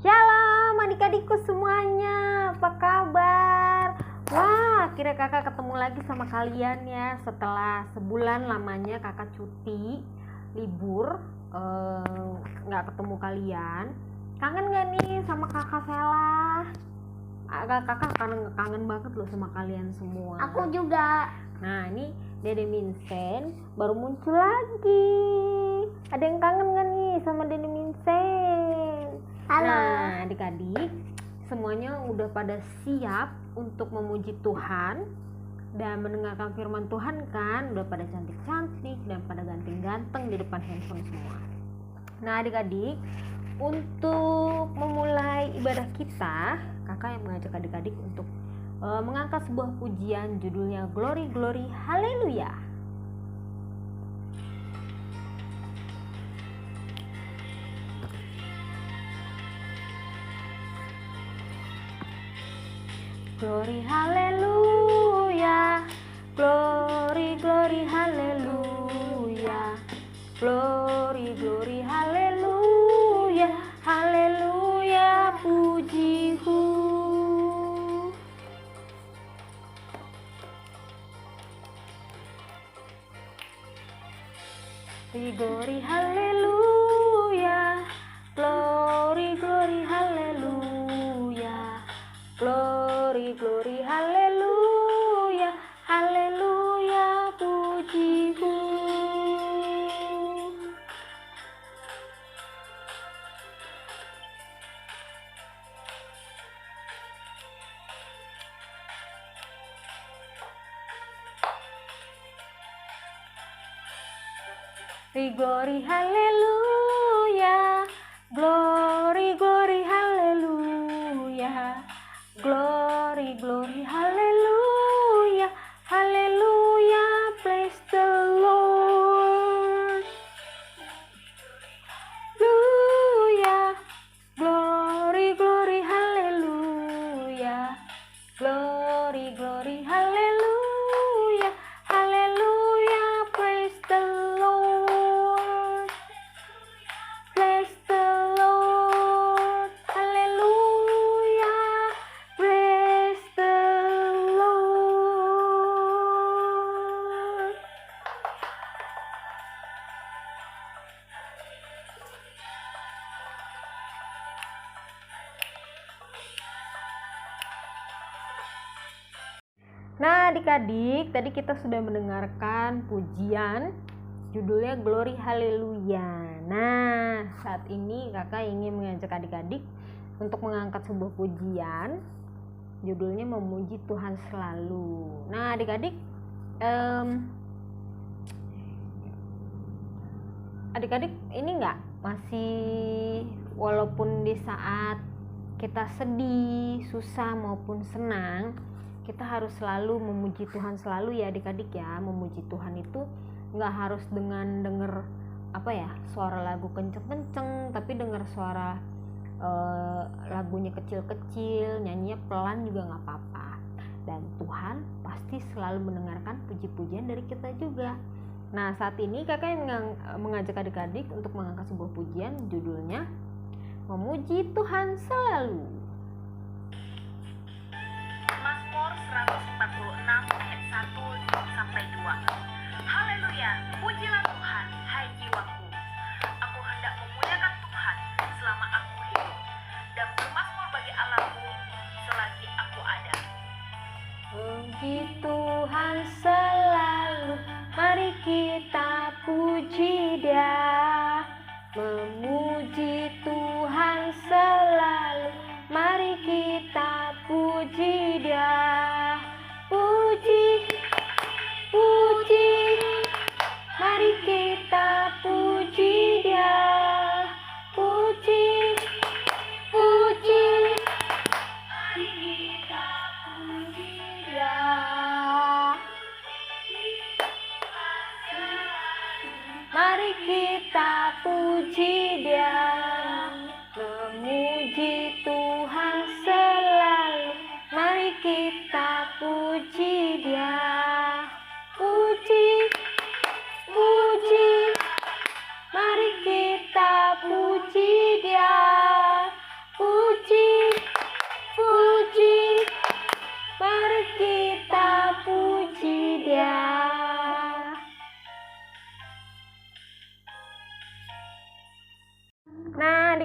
Shalom adik-adikku semuanya, apa kabar? Wah, akhirnya kakak ketemu lagi sama kalian ya. Setelah sebulan lamanya kakak cuti, libur, gak ketemu kalian. Kangen gak nih sama kakak Sela? Kakak kangen banget loh sama kalian semua. Aku juga. Nah, ini Dede Minsen baru muncul lagi. Ada yang kangen gak nih sama Dede Minsen? Halo. Nah, adik-adik semuanya udah pada siap untuk memuji Tuhan dan mendengarkan firman Tuhan kan? Udah pada cantik-cantik dan pada ganteng-ganteng di depan handphone semua. Nah, adik-adik, untuk memulai ibadah kita, kakak yang mengajak adik-adik untuk mengangkat sebuah pujian judulnya Glory Glory Haleluya. Glory haleluya, glory glory haleluya, glory glory haleluya, haleluya pujiku. Glory haleluya, glory glory haleluya, glory glory haleluya, haleluya pujiku. Glory haleluya, glory glory haleluya, glory glory haleluya, haleluya, praise the Lord. Haleluya, glory glory haleluya, glory glory haleluya, haleluya, praise the Lord. Praise the Lord, haleluya, praise the Lord. Nah, adik-adik, tadi kita sudah mendengarkan pujian judulnya Glory Haleluya. Nah, saat ini kakak ingin mengajak adik-adik untuk mengangkat sebuah pujian judulnya Memuji Tuhan Selalu. Nah, adik-adik, adik-adik ini enggak masih, walaupun di saat kita sedih, susah maupun senang, kita harus selalu memuji Tuhan selalu ya adik-adik ya. Memuji Tuhan itu nggak harus dengan denger suara lagu kenceng-kenceng, tapi denger suara lagunya kecil-kecil, nyanyinya pelan juga nggak apa-apa. Dan Tuhan pasti selalu mendengarkan puji-pujian dari kita juga. Nah, saat ini kakak yang mengajak adik-adik untuk mengangkat sebuah pujian judulnya Memuji Tuhan Selalu. Mazmur 146 ayat 1-2. Haleluya, pujilah Tuhan, hai jiwaku. Aku hendak memuliakan Tuhan selama aku hidup, dan bermazmur bagi Allahku selagi aku ada. Puji Tuhan selalu, mari kita puji Dia. Memuji Tuhan selalu, mari kita puji Dia. Puji, puji, mari kita puji Dia. Puji, puji, mari kita puji Dia. Mari kita puji Dia.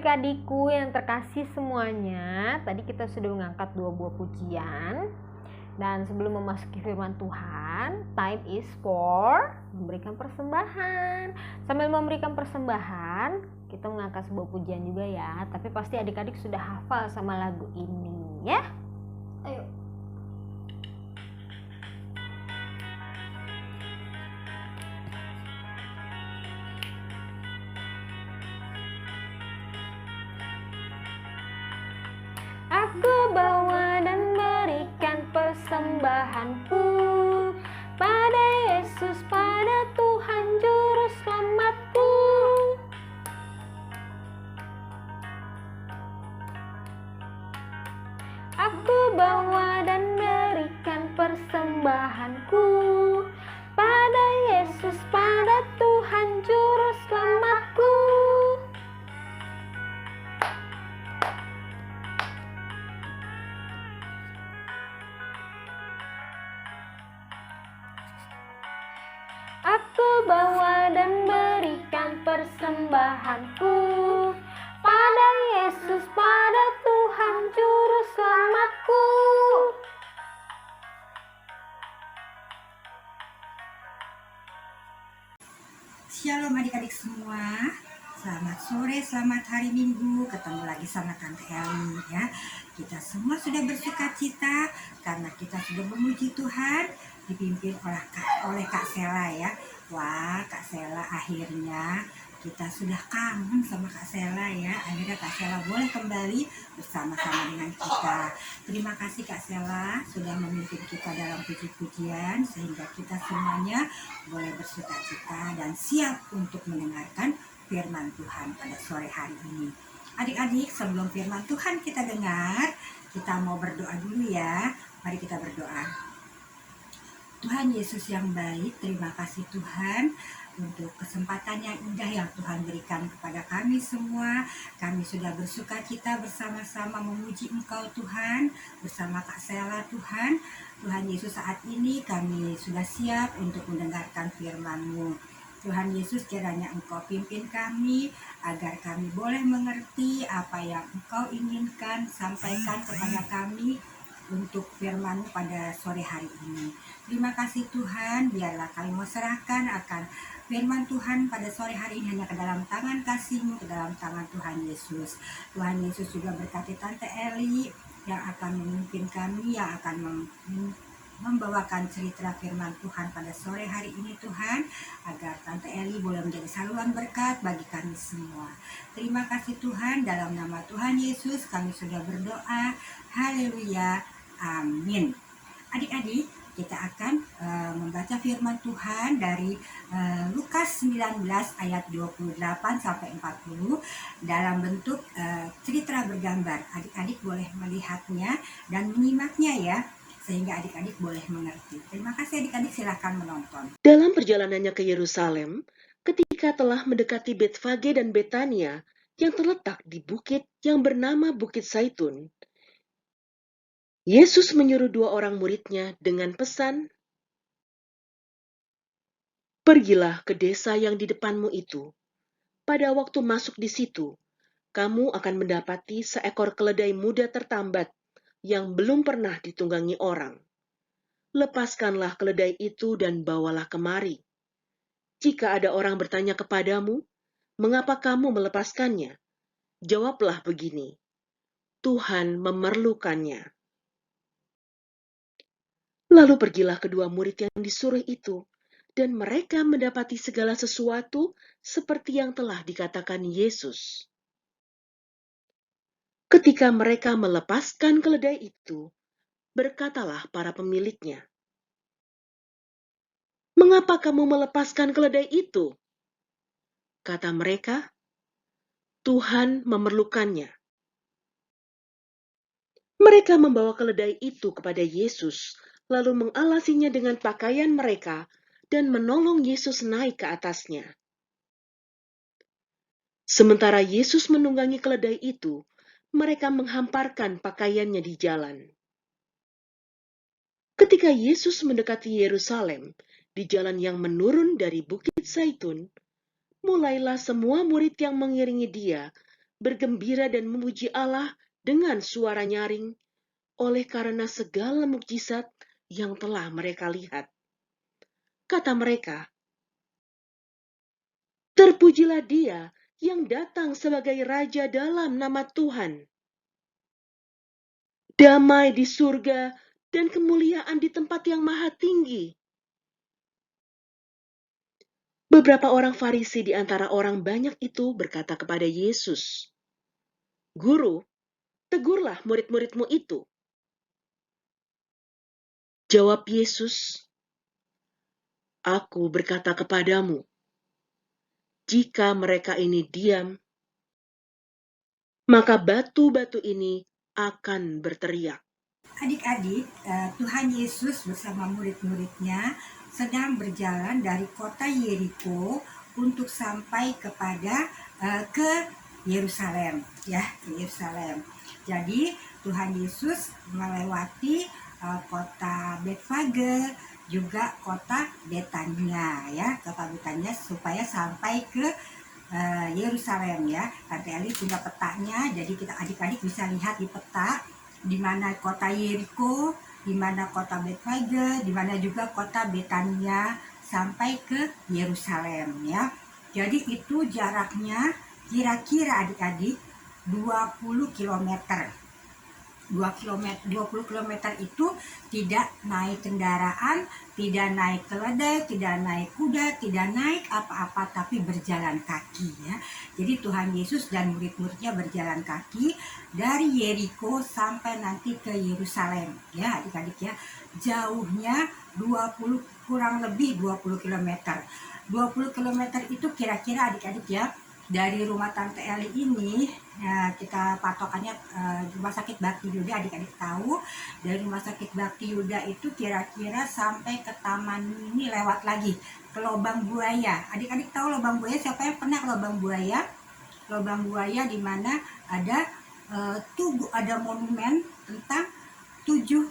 adik-adikku yang terkasih semuanya, tadi kita sudah mengangkat 2 buah pujian. Dan sebelum memasuki firman Tuhan, time is for memberikan persembahan. Sambil memberikan persembahan, kita mengangkat sebuah pujian juga ya. Tapi pasti adik-adik sudah hafal sama lagu ini ya. Ayo. Aku bawa dan berikan persembahanku pada Yesus, pada Tuhan Juru Selamatku. Aku bawa dan berikan persembahanku pada Yesus, pada Tuhan Juru Selamatku. Aku bawa dan berikan persembahanku pada Yesus, pada Tuhan Juru Selamatku. Shalom adik-adik semua. Selamat sore, selamat hari Minggu. Ketemu lagi sama Tante Eli ya. Kita semua sudah bersuka cita karena kita sudah memuji Tuhan, dipimpin oleh Kak Sela ya. Wah, Kak Sela akhirnya kita sudah kangen sama Kak Sela ya. Akhirnya Kak Sela boleh kembali bersama-sama dengan kita. Terima kasih Kak Sela sudah memimpin kita dalam puji-pujian sehingga kita semuanya boleh bersuka cita dan siap untuk mendengarkan firman Tuhan pada sore hari ini. Adik-adik, sebelum firman Tuhan kita dengar, kita mau berdoa dulu ya. Mari kita berdoa. Tuhan Yesus yang baik, terima kasih Tuhan untuk kesempatan yang indah yang Tuhan berikan kepada kami semua. Kami sudah bersuka cita bersama-sama memuji Engkau Tuhan, bersama Kak Sela Tuhan. Tuhan Yesus, saat ini kami sudah siap untuk mendengarkan firman-Mu. Tuhan Yesus, kiranya Engkau pimpin kami agar kami boleh mengerti apa yang Engkau inginkan sampaikan kepada kami untuk firman-Mu pada sore hari ini. Terima kasih Tuhan, biarlah kami mau serahkan akan firman Tuhan pada sore hari ini hanya ke dalam tangan kasih-Mu, ke dalam tangan Tuhan Yesus. Tuhan Yesus juga berkati Tante Eli yang akan memimpin kami, yang akan membawakan cerita firman Tuhan pada sore hari ini Tuhan, agar Tante Eli boleh menjadi saluran berkat bagi kami semua. Terima kasih Tuhan, dalam nama Tuhan Yesus kami sudah berdoa. Haleluya, amin. Adik-adik, kita akan membaca firman Tuhan dari Lukas 19 ayat 28 sampai 40 dalam bentuk cerita bergambar. Adik-adik boleh melihatnya dan menyimaknya ya, sehingga adik-adik boleh mengerti. Terima kasih adik-adik, silakan menonton. Dalam perjalanannya ke Yerusalem, ketika telah mendekati Betfage dan Betania yang terletak di bukit yang bernama Bukit Zaitun, Yesus menyuruh 2 orang muridnya dengan pesan, "Pergilah ke desa yang di depanmu itu. Pada waktu masuk di situ, kamu akan mendapati seekor keledai muda tertambat yang belum pernah ditunggangi orang. Lepaskanlah keledai itu dan bawalah kemari. Jika ada orang bertanya kepadamu, mengapa kamu melepaskannya? Jawablah begini, Tuhan memerlukannya." Lalu pergilah kedua murid yang disuruh itu, dan mereka mendapati segala sesuatu seperti yang telah dikatakan Yesus. Ketika mereka melepaskan keledai itu, berkatalah para pemiliknya, "Mengapa kamu melepaskan keledai itu?" Kata mereka, "Tuhan memerlukannya." Mereka membawa keledai itu kepada Yesus, lalu mengalasinya dengan pakaian mereka dan menolong Yesus naik ke atasnya. Sementara Yesus menunggangi keledai itu, mereka menghamparkan pakaiannya di jalan. Ketika Yesus mendekati Yerusalem, di jalan yang menurun dari Bukit Zaitun, mulailah semua murid yang mengiringi dia bergembira dan memuji Allah dengan suara nyaring oleh karena segala mukjizat yang telah mereka lihat. Kata mereka, "Terpujilah Dia yang datang sebagai Raja dalam nama Tuhan. Damai di surga dan kemuliaan di tempat yang maha tinggi." Beberapa orang Farisi di antara orang banyak itu berkata kepada Yesus, "Guru, tegurlah murid-muridmu itu." Jawab Yesus, "Aku berkata kepadamu, jika mereka ini diam, maka batu-batu ini akan berteriak." Adik-adik, Tuhan Yesus bersama murid-muridnya sedang berjalan dari kota Yeriko untuk sampai kepada ke Yerusalem, ya, ke Yerusalem. Jadi Tuhan Yesus melewati kota Betfage, juga kota Betania, ya, kota Betania, supaya sampai ke Yerusalem, ya. Tante Eli punya petanya, jadi kita adik-adik bisa lihat di peta di mana kota Yeriko, di mana kota Betfage, di mana juga kota Betania sampai ke Yerusalem, ya. Jadi itu jaraknya kira-kira adik-adik 20 km. 20 km itu tidak naik kendaraan, tidak naik keledai, tidak naik kuda, tidak naik apa-apa, tapi berjalan kaki, ya. Jadi Tuhan Yesus dan murid-muridnya berjalan kaki dari Yeriko sampai nanti ke Yerusalem, ya adik-adik, ya. Jauhnya 20, kurang lebih 20 km. 20 km itu kira-kira adik-adik, ya, dari rumah Tante Eli ini, ya, kita patokannya Rumah Sakit Bakti Yuda, adik-adik tahu. Dari Rumah Sakit Bakti Yuda itu kira-kira sampai ke Taman ini lewat lagi ke Lobang Buaya. Adik-adik tahu Lobang Buaya? Siapa yang pernah ke Lobang Buaya? Lobang Buaya di mana ada ada monumen tentang tujuh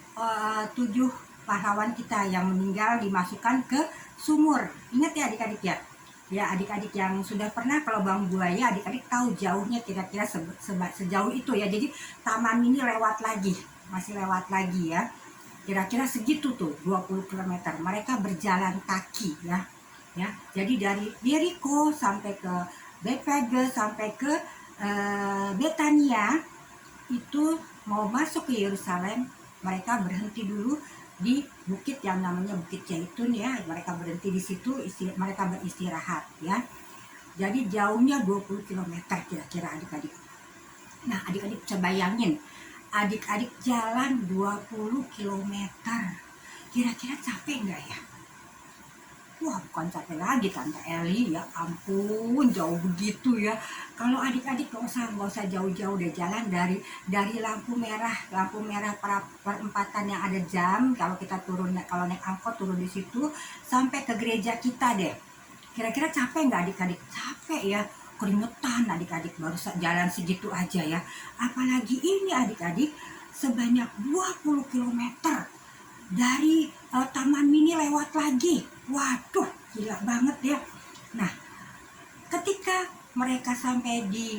pahlawan kita yang meninggal dimasukkan ke sumur. Ingat ya adik-adik, ya? Ya, adik-adik yang sudah pernah ke Lubang Buaya, adik-adik tahu jauhnya kira-kira sejauh itu, ya. Jadi taman ini lewat lagi, masih lewat lagi, ya. Kira-kira segitu tuh, 20 km. Mereka berjalan kaki, ya. Ya. Jadi dari Yeriko sampai ke Betfage sampai ke Betania itu mau masuk ke Yerusalem, mereka berhenti dulu di bukit yang namanya Bukit Zaitun, ya. Mereka berhenti di situ, mereka beristirahat, ya. Jadi jauhnya 20 km kira-kira adik-adik. Nah, adik-adik bisa bayangin, adik-adik jalan 20 km. Kira-kira capek nggak ya? Wah, bukan capek lagi Tante Eli, ya ampun, jauh begitu, ya. Kalau adik-adik nggak usah jauh-jauh deh, jalan dari lampu merah perempatan yang ada jam. Kalau kita kalau naik angkot turun di situ sampai ke gereja kita deh. Kira-kira capek nggak adik-adik? Capek, ya, keringetan adik-adik baru jalan segitu aja, ya. Apalagi ini adik-adik sebanyak 20 km dari Taman Mini lewat lagi. Waduh, gila banget, ya. Nah, ketika mereka sampai di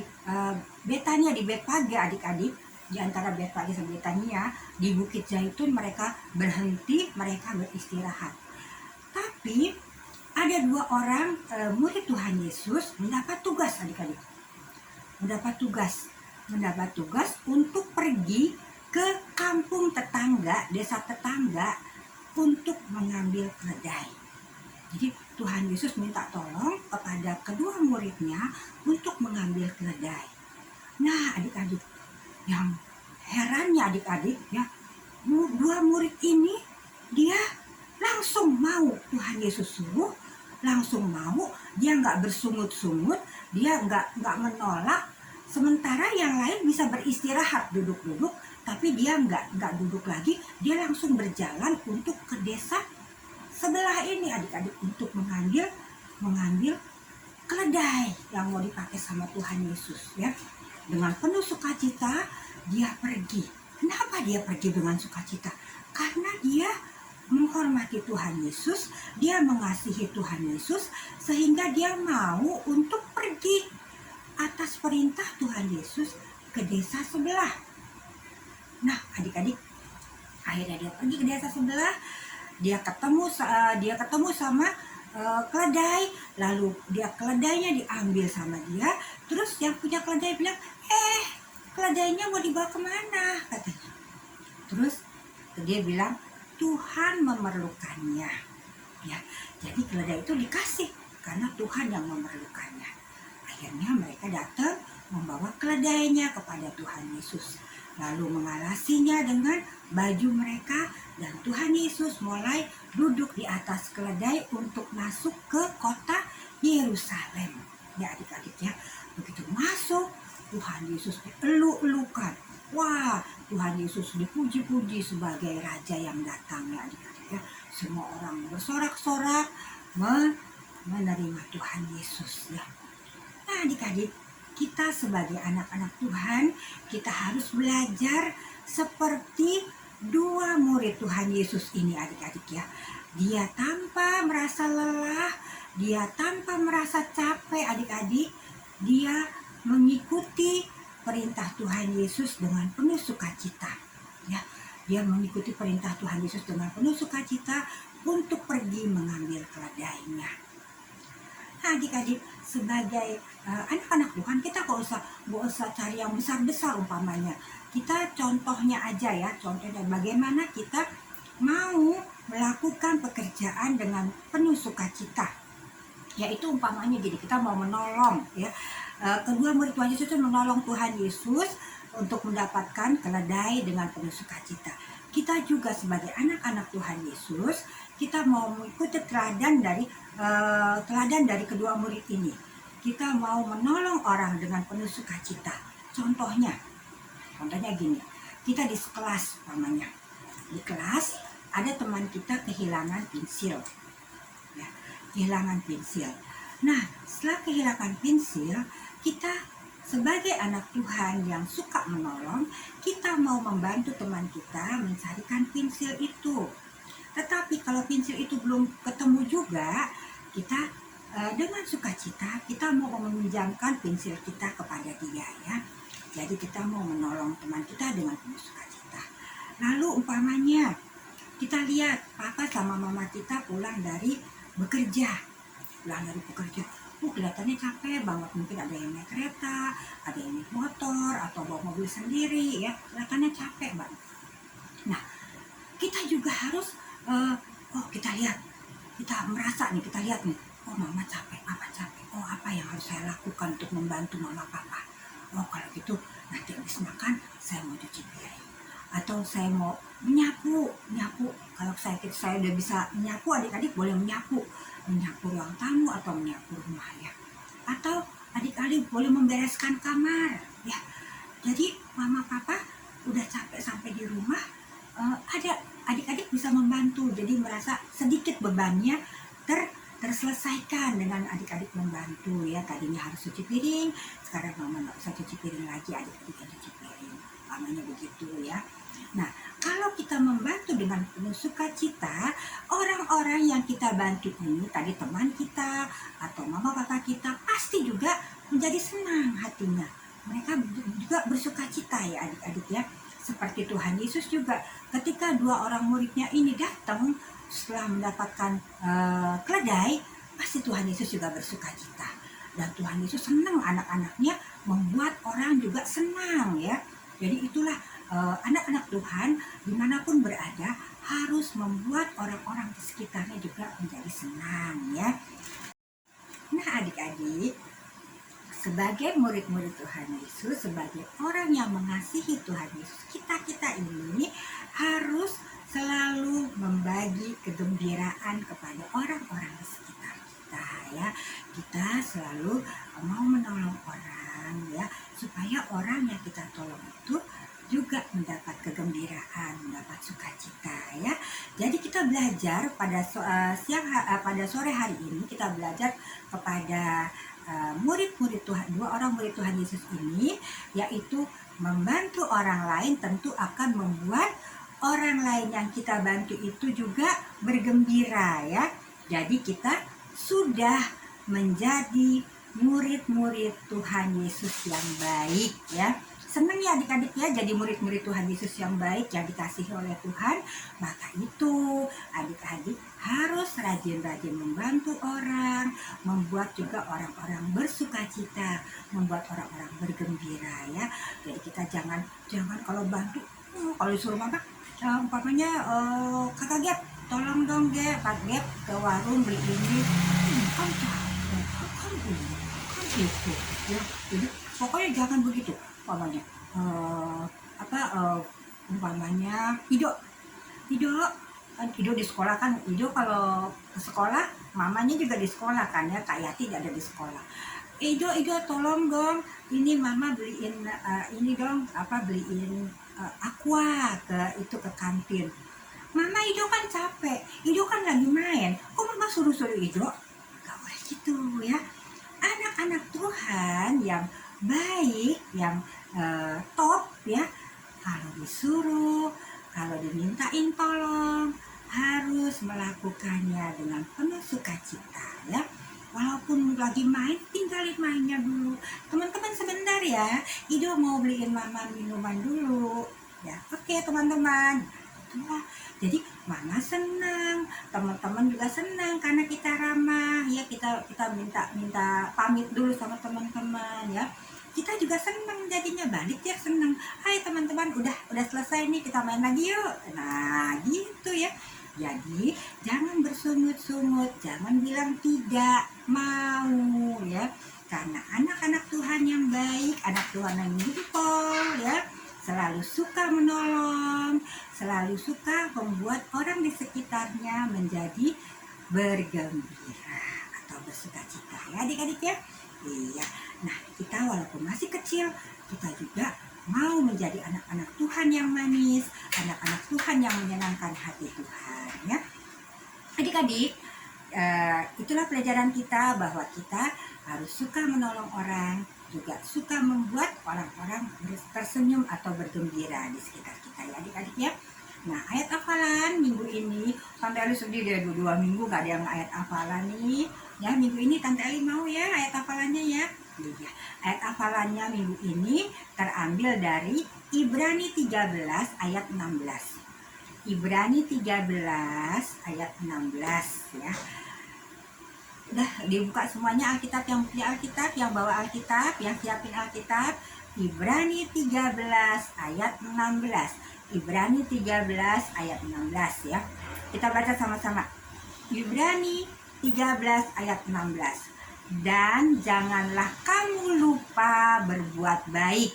Betania, di Betfage adik-adik, di antara Betfage dan Betania, di Bukit Zaitun mereka berhenti, mereka beristirahat. Tapi ada dua orang murid Tuhan Yesus mendapat tugas adik-adik. Mendapat tugas untuk pergi ke kampung tetangga, desa tetangga untuk mengambil keledai. Jadi Tuhan Yesus minta tolong kepada kedua muridnya untuk mengambil keledai. Nah, adik-adik, yang herannya adik-adik, ya, dua murid ini dia langsung mau, Tuhan Yesus suruh langsung mau, dia nggak bersungut-sungut, dia nggak menolak. Sementara yang lain bisa beristirahat duduk-duduk, tapi dia nggak duduk lagi, dia langsung berjalan untuk ke desa sebelah ini adik-adik untuk mengambil keledai yang mau dipakai sama Tuhan Yesus, ya. Dengan penuh sukacita dia pergi. Kenapa dia pergi dengan sukacita? Karena dia menghormati Tuhan Yesus, dia mengasihi Tuhan Yesus, sehingga dia mau untuk pergi atas perintah Tuhan Yesus ke desa sebelah. Nah, adik-adik, akhirnya dia pergi ke desa sebelah, dia ketemu sama keledai, lalu keledainya diambil sama dia. Terus yang punya keledai bilang, keledainya mau dibawa kemana, katanya. Terus dia bilang, Tuhan memerlukannya, ya. Jadi keledai itu dikasih karena Tuhan yang memerlukannya. Akhirnya mereka datang membawa keledainya kepada Tuhan Yesus, lalu mengalasinya dengan baju mereka, dan Tuhan Yesus mulai duduk di atas keledai untuk masuk ke kota Yerusalem. Ya adik-adik ya, begitu masuk Tuhan Yesus dieluk-elukan. Wah, Tuhan Yesus dipuji-puji sebagai raja yang datang ya adik-adik ya. Semua orang bersorak-sorak menerima Tuhan Yesus ya. Nah adik-adik, kita sebagai anak-anak Tuhan, kita harus belajar seperti dua murid Tuhan Yesus ini adik-adik ya. Dia tanpa merasa lelah, dia tanpa merasa capek adik-adik, dia mengikuti perintah Tuhan Yesus dengan penuh sukacita ya. Dia mengikuti perintah Tuhan Yesus dengan penuh sukacita untuk pergi mengambil keledainya. Nah adik-adik, sebagai anak-anak Tuhan, kita gak usah cari yang besar-besar umpamanya. Kita contohnya aja ya, contohnya bagaimana kita mau melakukan pekerjaan dengan penuh sukacita. Yaitu umpamanya gini, kita mau menolong ya. Kedua murid Tuhan Yesus itu menolong Tuhan Yesus untuk mendapatkan keledai dengan penuh sukacita. Kita juga sebagai anak-anak Tuhan Yesus, kita mau mengikuti teladan dari kedua murid ini. Kita mau menolong orang dengan penuh sukacita. Contohnya gini, kita di kelas namanya. Di kelas ada teman kita kehilangan pensil. Ya, kehilangan pensil. Nah, setelah kehilangan pensil, kita sebagai anak Tuhan yang suka menolong, kita mau membantu teman kita mencarikan pensil itu. Tetapi kalau pensil itu belum ketemu juga, kita dengan sukacita kita mau meminjamkan pensil kita kepada dia ya. Jadi kita mau menolong teman kita dengan penuh sukacita. Lalu umpamanya kita lihat papa sama mama kita pulang dari bekerja. Kelihatannya capek banget, mungkin ada yang naik kereta, ada yang naik motor, atau bawa mobil sendiri ya, kelihatannya capek banget. Nah, kita juga harus, kita lihat nih, oh mama capek, papa capek, oh apa yang harus saya lakukan untuk membantu mama papa. Oh kalau gitu nanti habis makan saya mau cuci piring, atau saya mau menyapu. Kalau saya udah bisa menyapu, adik-adik boleh menyapu ruang tamu atau menyapu rumah ya. Atau adik-adik boleh membereskan kamar ya. Jadi mama papa udah capek sampai di rumah, ada adik-adik bisa membantu. Jadi merasa sedikit bebannya terselesaikan dengan adik-adik membantu ya. Tadinya harus cuci piring, sekarang mama nggak usah cuci piring lagi, adik-adik yang cuci piring. Namanya begitu ya. Nah, kalau kita membantu dengan penuh sukacita, orang-orang yang kita bantu ini, tadi teman kita atau mama papa kita, pasti juga menjadi senang hatinya. Mereka juga bersukacita ya adik-adik ya. Seperti Tuhan Yesus juga, ketika dua orang muridnya ini datang setelah mendapatkan keledai, pasti Tuhan Yesus juga bersukacita. Dan Tuhan Yesus senang anak-anaknya membuat orang juga senang ya. Jadi itulah anak-anak Tuhan dimanapun berada harus membuat orang-orang di sekitarnya juga menjadi senang ya. Nah adik-adik, sebagai murid-murid Tuhan Yesus, sebagai orang yang mengasihi Tuhan Yesus, kita ini harus selalu membagi kegembiraan kepada orang-orang di sekitar kita ya. Kita selalu mau menolong orang ya, supaya orang yang kita tolong itu juga mendapat kegembiraan, mendapat sukacita ya. Jadi kita belajar pada sore hari ini, kita belajar kepada murid-murid Tuhan, dua orang murid Tuhan Yesus ini, yaitu membantu orang lain tentu akan membuat orang lain yang kita bantu itu juga bergembira ya. Jadi kita sudah menjadi murid-murid Tuhan Yesus yang baik ya. Senang ya adik-adik ya jadi murid-murid Tuhan Yesus yang baik yang dikasihi oleh Tuhan. Maka itu adik-adik harus rajin-rajin membantu orang, membuat juga orang-orang bersuka cita, membuat orang-orang bergembira ya. Jadi kita jangan kalau bantu, kalau disuruh mama, umpamanya kakak Gap, tolong dong Gap, Pak Gap ke warung beli ini, kan capek, kan ini, kan itu ya. Jadi pokoknya jangan begitu. Umpamanya umpamanya Ido kan Ido di sekolah kan, Ido kalau ke sekolah mamanya juga di sekolah kan ya, Kak Yati tidak ada di sekolah. Ido tolong dong ini mama beliin ini dong beliin aqua ke kantin. Mama Ido kan capek, Ido kan lagi main, kok mama suruh Ido? Gak boleh gitu ya. Anak-anak Tuhan yang baik, yang top ya, kalau disuruh, kalau dimintain tolong, harus melakukannya dengan penuh sukacita ya. Walaupun lagi main, tinggalin mainnya dulu. Teman-teman sebentar ya, Ido mau beliin mama minuman dulu ya. Oke teman-teman, itulah. Jadi mama senang, teman-teman juga senang karena kita ramah ya, kita minta pamit dulu sama teman-teman ya. Kita juga senang jadinya, balik dia senang. Hai teman-teman, udah selesai nih, kita main lagi yuk. Nah gitu ya. Jadi jangan bersungut-sungut, jangan bilang tidak mau ya. Karena anak-anak Tuhan yang baik, anak Tuhan yang jempol ya, selalu suka menolong, selalu suka membuat orang di sekitarnya menjadi bergembira atau bersukacita ya adik-adik ya. Iya. Nah, kita walaupun masih kecil, kita juga mau menjadi anak-anak Tuhan yang manis, anak-anak Tuhan yang menyenangkan hati Tuhan ya. Adik-adik, itulah pelajaran kita bahwa kita harus suka menolong orang, juga suka membuat orang-orang tersenyum atau bergembira di sekitar kita ya adik-adik ya. Nah, ayat hafalan minggu ini, Tante Eli sedih deh 2 minggu gak ada yang ayat hafalan nih. Ya, minggu ini Tante Eli mau ya ayat hafalannya ya. Iya, ayat hafalannya minggu ini terambil dari Ibrani 13 ayat 16. Ibrani 13 ayat 16 ya. Udah dibuka semuanya Alkitab, yang punya Alkitab, yang bawa Alkitab, yang siapin Alkitab. Ibrani 13 ayat 16. Ibrani 13 ayat 16 ya. Kita baca sama-sama. Ibrani 13 ayat 16. Dan janganlah kamu lupa berbuat baik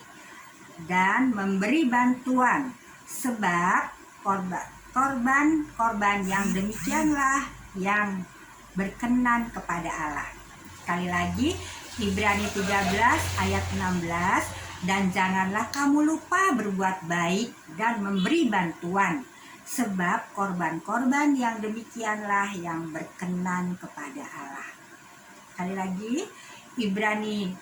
dan memberi bantuan, sebab korban yang demikianlah yang berkenan kepada Allah. Sekali lagi, Ibrani 13 ayat 16. Dan janganlah kamu lupa berbuat baik dan memberi bantuan, sebab korban-korban yang demikianlah yang berkenan kepada Allah. Sekali lagi, Ibrani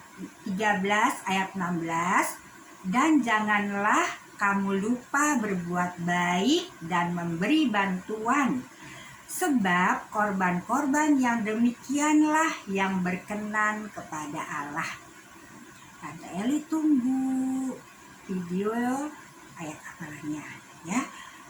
13 ayat 16. Dan janganlah kamu lupa berbuat baik dan memberi bantuan, sebab korban-korban yang demikianlah yang berkenan kepada Allah. Tante Eli tunggu video ayat hafalannya ya.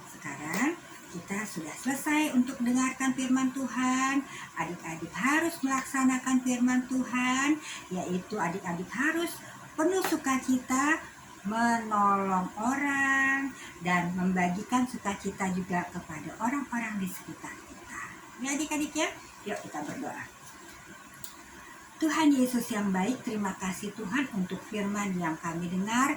Sekarang kita sudah selesai untuk dengarkan firman Tuhan. Adik-adik harus melaksanakan firman Tuhan, yaitu adik-adik harus penuh sukacita, menolong orang, dan membagikan sukacita juga kepada orang-orang di sekitar kita. Ya adik-adik ya, yuk kita berdoa. Tuhan Yesus yang baik, terima kasih Tuhan untuk firman yang kami dengar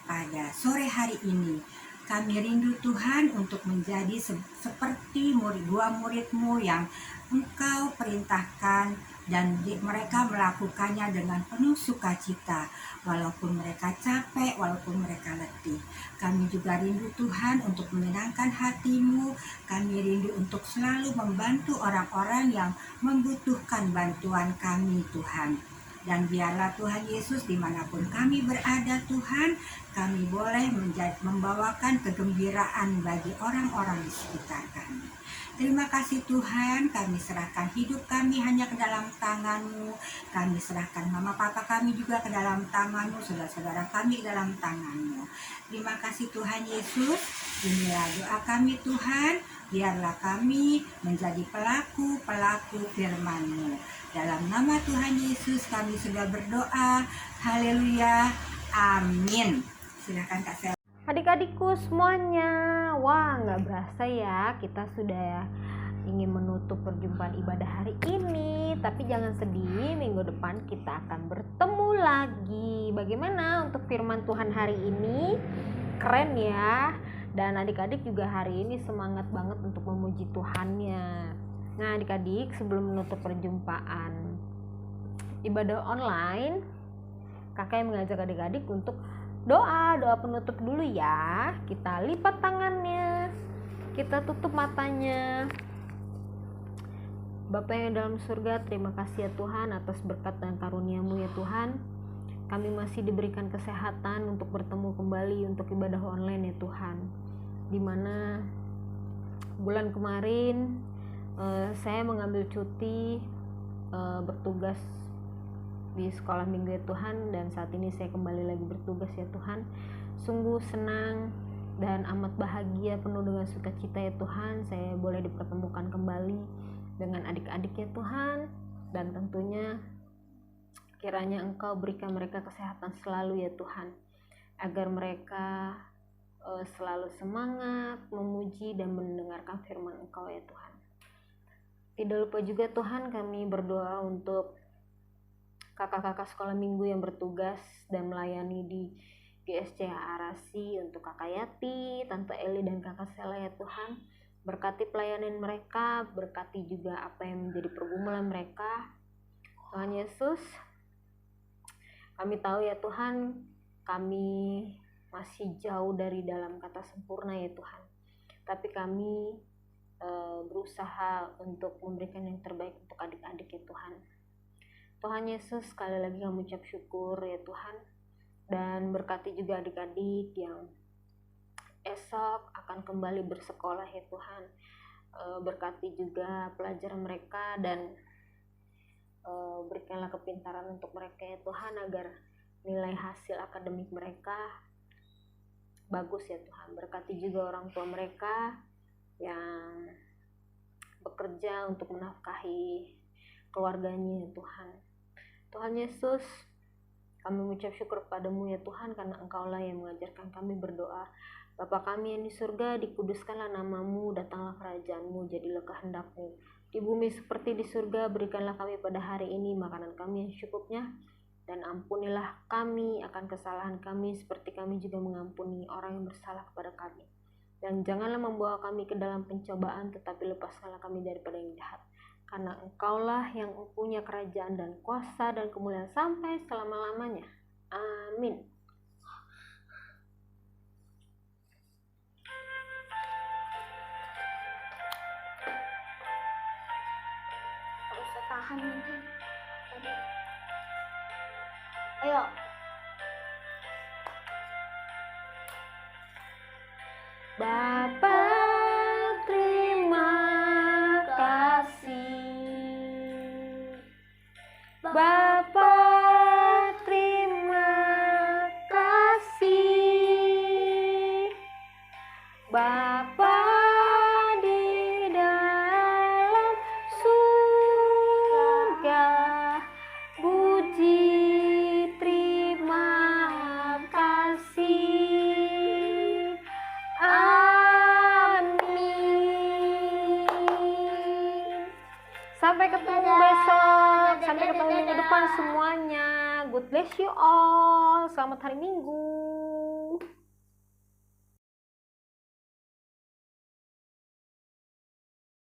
pada sore hari ini. Kami rindu Tuhan untuk menjadi seperti dua murid-Mu yang Engkau perintahkan, dan mereka melakukannya dengan penuh sukacita, walaupun mereka capek, walaupun mereka letih. Kami juga rindu Tuhan untuk menyenangkan hati-Mu. Kami rindu untuk selalu membantu orang-orang yang membutuhkan bantuan kami Tuhan. Dan biarlah Tuhan Yesus dimanapun kami berada Tuhan, kami boleh membawakan kegembiraan bagi orang-orang di sekitar kami. Terima kasih Tuhan, kami serahkan hidup kami hanya ke dalam tangan-Mu. Kami serahkan mama papa kami juga ke dalam tangan-Mu, saudara-saudara kami ke dalam tangan-Mu. Terima kasih Tuhan Yesus, inilah doa kami Tuhan, biarlah kami menjadi pelaku-pelaku firman-Mu. Dalam nama Tuhan Yesus kami sudah berdoa, haleluya, amin. Silakan Kak Sel. Adik-adikku semuanya, wah nggak berasa ya kita sudah ingin menutup perjumpaan ibadah hari ini. Tapi jangan sedih, minggu depan kita akan bertemu lagi. Bagaimana untuk firman Tuhan hari ini? Keren ya. Dan adik-adik juga hari ini semangat banget untuk memuji Tuhannya. Nah adik-adik, sebelum menutup perjumpaan ibadah online, kakak yang mengajak adik-adik untuk doa penutup dulu ya. Kita lipat tangannya, kita tutup matanya. Bapa yang dalam surga, terima kasih ya Tuhan atas berkat dan karunia-Mu ya Tuhan. Kami masih diberikan kesehatan untuk bertemu kembali untuk ibadah online ya Tuhan. Dimana bulan kemarin saya mengambil cuti bertugas di sekolah minggu ya Tuhan, dan saat ini saya kembali lagi bertugas ya Tuhan. Sungguh senang dan amat bahagia, penuh dengan sukacita ya Tuhan, saya boleh dipertemukan kembali dengan adik-adik ya Tuhan. Dan tentunya kiranya Engkau berikan mereka kesehatan selalu ya Tuhan, agar mereka selalu semangat memuji dan mendengarkan firman Engkau ya Tuhan. Tidak lupa juga Tuhan, kami berdoa untuk kakak-kakak sekolah minggu yang bertugas dan melayani di GSCH Arasi, untuk kakak Yati, tante Eli dan kakak Sela ya Tuhan. Berkati pelayanan mereka, berkati juga apa yang menjadi pergumulan mereka. Tuhan Yesus, kami tahu ya Tuhan, kami masih jauh dari dalam kata sempurna ya Tuhan. Tapi kami berusaha untuk memberikan yang terbaik untuk adik-adik ya Tuhan. Tuhan Yesus, sekali lagi kami ucap syukur ya Tuhan, dan berkati juga adik-adik yang esok akan kembali bersekolah ya Tuhan. Berkati juga pelajaran mereka dan berikanlah kepintaran untuk mereka ya Tuhan, agar nilai hasil akademik mereka bagus ya Tuhan. Berkati juga orang tua mereka yang bekerja untuk menafkahi keluarganya ya Tuhan. Tuhan Yesus, kami mengucap syukur kepadamu ya Tuhan, karena Engkaulah yang mengajarkan kami berdoa. Bapa kami yang di surga, dikuduskanlah namamu, datanglah kerajaanmu, jadilah kehendakmu di bumi seperti di surga. Berikanlah kami pada hari ini makanan kami yang secukupnya, dan ampunilah kami akan kesalahan kami seperti kami juga mengampuni orang yang bersalah kepada kami. Dan janganlah membawa kami ke dalam pencobaan, tetapi lepaskanlah kami daripada yang jahat. Karena Engkaulah yang mempunyai kerajaan dan kuasa dan kemuliaan sampai selama-lamanya. Amin. Gak usah tahan mungkin. Ayo. Bapa, terima kasih. Bapa, terima kasih. Bapa di dalam surga, puji terima kasih. Amin. Sampai ketemu besok. Sampai ketemu minggu depan semuanya. God bless you all. Selamat hari Minggu.